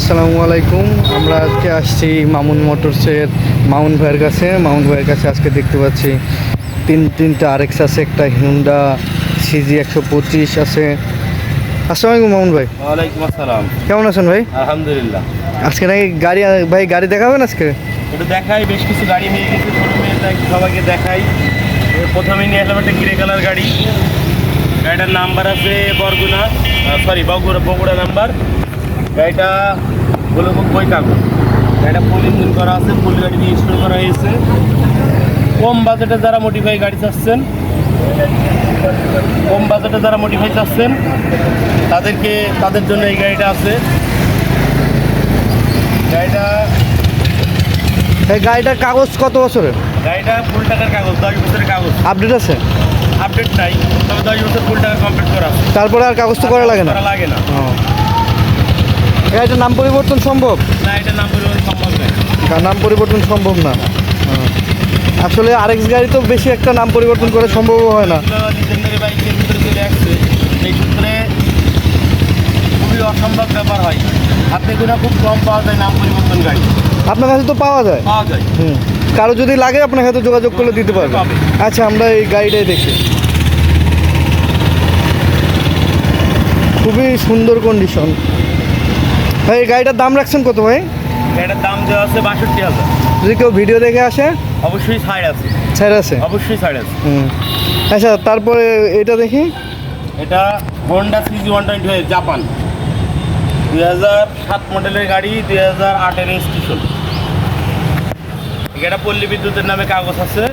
আসসালামু আলাইকুম। আমরা আজকে আসছি মামুন মোটরসের মামুন ভাইয়ের কাছে। মামুন ভাইয়ের কাছে আজকে দেখতে পাচ্ছি তিনটা আরএক্স আছে, একটা হিউন্ডা সিজি 125 আছে। আসসালামু আলাইকুম মামুন ভাই। ওয়ালাইকুম আসসালাম। কেমন আছেন ভাই? আলহামদুলিল্লাহ। আজকে নাকি গাড়ি দেখাবেন আজকে? একটু দেখাই, বেশ কিছু গাড়ি হয়ে গেছে শোরুমে, তাই সবাইকে দেখাই। প্রথমে নিয়ে আসলাম একটা গ্রে কালার গাড়ি। গাড়িটার নাম্বার আছে বগুড়া নাম্বার। গাড়িটা গোলমুখ বই কাগজ। গাড়িটা ফুল ইঞ্জিন করা আছে, ফুল গাড়ি দিয়ে ইনস্টল করা হয়েছে। কম বাজেটে যারা মডিফাই গাড়ি চাচ্ছেন, তাদের জন্য এই গাড়িটা আছে। গাড়িটার কাগজ কত বছরের? গাড়িটা ফুল টাকার কাগজ, 10 বছরের কাগজ। আপডেট আছে? আপডেট নাই, তবে 10 বছর ফুল টাকা কমপ্লিট করা আছে। তারপরে আর কাগজ তো করা লাগে না? গাড়িটার নাম পরিবর্তন সম্ভব? না, এটা নাম পরিবর্তন সম্ভব নয়। নাম পরিবর্তন সম্ভব না। আসলে আরএক্স গাড়ি তো বেশি একটা নাম পরিবর্তন করা সম্ভব হয় না। ডিসেম্বরে বাইকের ভিতরে চলে আসছে, সেই সূত্রে খুবই অসম্ভব ব্যাপার হয়। হাতে গোনা খুব কম পাওয়া যায় নাম পরিবর্তন গাড়ি। আপনার কাছে তো পাওয়া যায়? কারো যদি লাগে আপনার সাথে যোগাযোগ করলে দিতে পারবে। আচ্ছা, আমরা এই গাড়িটাই দেখি। খুবই সুন্দর কন্ডিশন। ভাই এই গাড়িটার দাম রাখছেন কত ভাই? গাড়িটার দাম দেওয়া আছে 62,000। যদি কেউ ভিডিও দেখে আসে? অবশ্যই ছাড় আছে। অবশ্যই ছাড় আছে। আচ্ছা, তারপরে এটা দেখি। এটা হোন্ডা সিজি 125 জাপান, 2007 মডেলের গাড়ি, 2008-এর রেজিস্ট্রেশন। এটা পল্লী বিদ্যুতের নামে কাগজ আছে,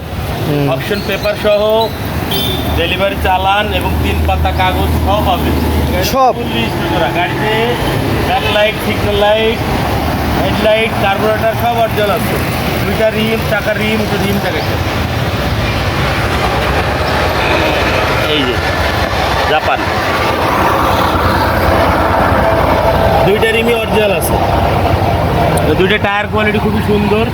অপশন পেপার সহ, ডেলিভারি চালান এবং 3 পাতা কাগজ সহ পাবে সব। গাড়িতে backlight, signal light, headlight, carburettor সব অরিজিনাল আছে। 2টা রিম, চাকার রিম, চাকা। এই যে জাপান, 2টা রিমই অরিজিনাল আছে। 2টা টায়ার কোয়ালিটি খুবই সুন্দর।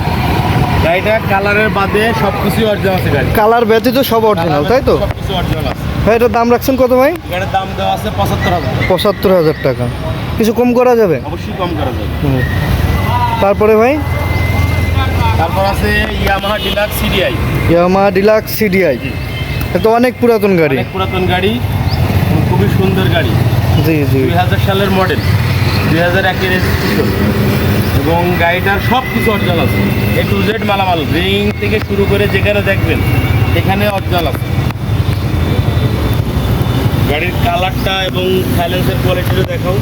গাড়িটা কালারের বাদে সব কিছুই অরিজিনাল আছে। গাড়ি কালার ব্যতীত সব অরিজিনাল, তাই তো? সব কিছু অরিজিনাল আছে। ভাই এটার দাম রাখছেন কত ভাই? গাড়ির দাম দেওয়া আছে 75,000। 75,000 টাকা। কিছু কম করা যাবে? অবশ্যই কম করা যাবে। তারপরে ভাই? তারপর আছে ইয়ামাহা ডিলাক্স সিডিআই। এটা অনেক পুরাতন গাড়ি। খুবই সুন্দর গাড়ি। জি 2000 সালের মডেল, 2001-এর রেজিস্ট্রেশন এবং গাড়িটার সব কিছু অরিজিনাল আছে। A to Z মালামাল, রিং থেকে শুরু করে যেখানে দেখবেন এখানে অরিজিনাল আছে। গাড়ির কালারটা এবং সাইলেন্সের কোয়ালিটিটা দেখাও।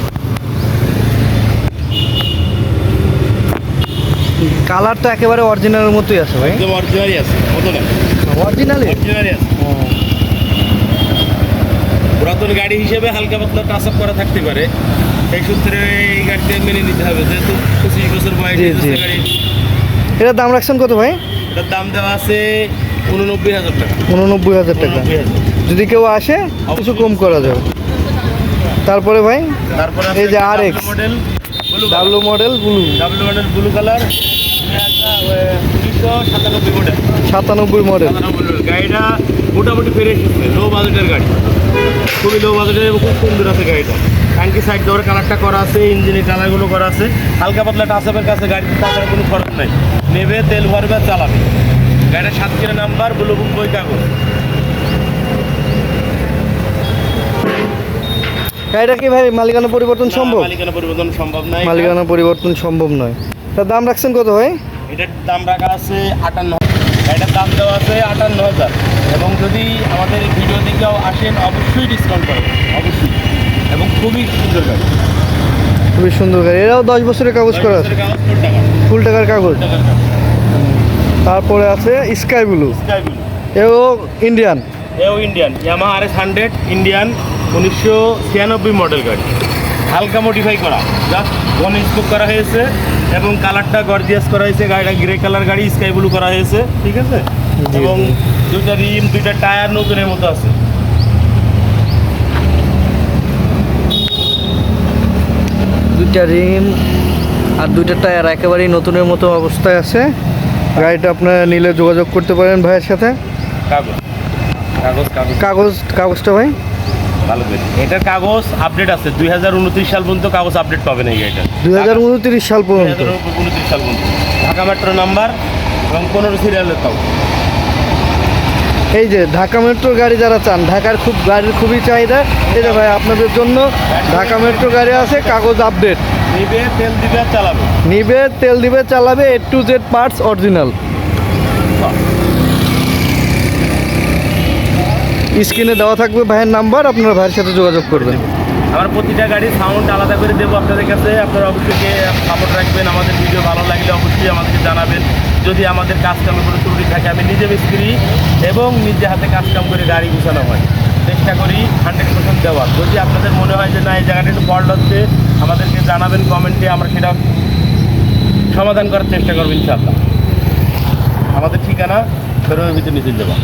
কালারটা একেবারে অরিজিনালের মতোই আছে ভাই। একদম অরিজিনালই আছে, কত না? অরিজিনালই আছে। পুরাতন গাড়ি হিসেবে হালকা পাতলা টাচ আপ করা থাকতে পারে, সেই সূত্রে এই গাড়িটা মেনে নিতে হবে, যেহেতু 25 বছর বয়স গাড়ি। এটার দাম রাখছেন কত ভাই? এটার দাম দেওয়া আছে 89,000 টাকা। 89,000 টাকা। যদি কেউ আসে কিছু কম করা যাবে। তারপরে ভাই? তারপরে এই যে RX W model blue colour, 97 model. গাড়িটা মোটামুটি ফ্রেশ আছে, লো বাজেটের গাড়ি, খুবই লো বাজেটের এবং খুব সুন্দর আছে গাড়িটা। ট্যাঙ্কি সাইড দেওয়ার কালারটা করা আছে, ইঞ্জিনের কালারগুলো করা আছে, হালকা পাতলা টাচআপের কাছে গাড়িতে তাছাড়া কোনো খরচ নাই। নেবে, তেল ভরবে, চালাবে। গাড়িটা 7 নাম্বার, ব্লুবুক বই কাগজ। গাড়িটা কি ভাই মালিকানা পরিবর্তন সম্ভব? মালিকানা পরিবর্তন সম্ভব নয়। মালিকানা পরিবর্তন সম্ভব নয়। তার দাম রাখছেন কত ভাই? এটার দাম রাখা আছে 58,000। এটার দাম দেওয়া আছে 58,000 এবং যদি আমাদের ভিডিও দিকেও আসেন অবশ্যই ডিসকাউন্ট করবেন, অবশ্যই। এবং খুবই সুন্দর গাড়ি, খুবই সুন্দর গাড়ি। এরাও 10 বছরের কাগজ করা আছে, ফুল টাকার কাগজ। তারপরে আছে স্কাই ব্লু, এও Indian Yamaha RS100 Indian, 1996 model গাড়ি, হালকা মডিফাই করা, জাস্ট স্পোক করা হয়েছে এবং কালারটা গর্জিয়াস করা হয়েছে। গাড়িটা গ্রে কালার গাড়ি, স্কাই ব্লু করা হয়েছে, ঠিক আছে। এবং 2টা রিম, 2টা টায়ার নতুনের মতো আছে। 2টা রিম আর 2টা টায়ার একেবারেই নতুনের মতো অবস্থায় আছে। গাড়িটা আপনারা নিলে যোগাযোগ করতে পারেন ভাইয়ের সাথে। কাগজটা ভাই ভালো করে। এটার কাগজ আপডেট আছে 2029 সাল পর্যন্ত কাগজ আপডেট পাবেন এই গাড়িটা। 2029 সাল পর্যন্ত। 2029 সাল পর্যন্ত ঢাকা মেট্রো নাম্বার এবং 15 সিরিয়ালের তাও। এই যে ঢাকা মেট্রো গাড়ি যারা চান, ঢাকার গাড়ির খুবই চাহিদা, এই যে ভাই আপনাদের জন্য ঢাকা মেট্রো গাড়ি আছে, কাগজ আপডেট। নিবে তেল দিবে আর চালাবে। নিবে তেল দিবে চালাবে, A to Z parts original. স্ক্রিনে দেওয়া থাকবে ভাইয়ের নাম্বার, আপনারা ভাইয়ের সাথে যোগাযোগ করবেন। আমার প্রতিটা গাড়ির সাউন্ড আলাদা করে দেবো আপনাদের কাছে। আপনারা অবশ্যই সাপোর্ট রাখবেন। আমাদের ভিডিও ভালো লাগলে অবশ্যই আমাদেরকে জানাবেন। যদি আমাদের কাজকামে কোনো ত্রুটি থাকে, আমি নিজে মিস্ত্রি এবং নিজে হাতে কাজকাম করে গাড়ি গুছানো হয়, চেষ্টা করি 100% দেওয়ার। যদি আপনাদের মনে হয় যে না এই জায়গাটা একটু ফল্ট হচ্ছে, আমাদেরকে জানাবেন কমেন্টে, আমরা সেটা সমাধান করার চেষ্টা করবো ইনশাআল্লাহ। আমাদের ঠিকানা ফেরোর ভিতরে নিচে দেবো।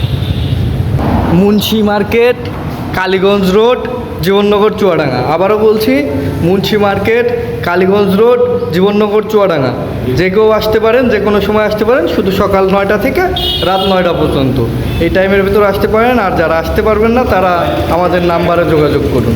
Munshi market, Kaliganj road, Jibannagar, Chuadanga. আবারও বলছি, মুন্সি মার্কেট, কালীগঞ্জ রোড, জীবননগর, চুয়াডাঙ্গা। যে কেউ আসতে পারেন, যে কোনো সময় আসতে পারেন, শুধু সকাল 9টা থেকে রাত 9টা পর্যন্ত এই টাইমের ভিতরে আসতে পারেন। আর যারা আসতে পারবেন না তারা আমাদের নাম্বারে যোগাযোগ করুন।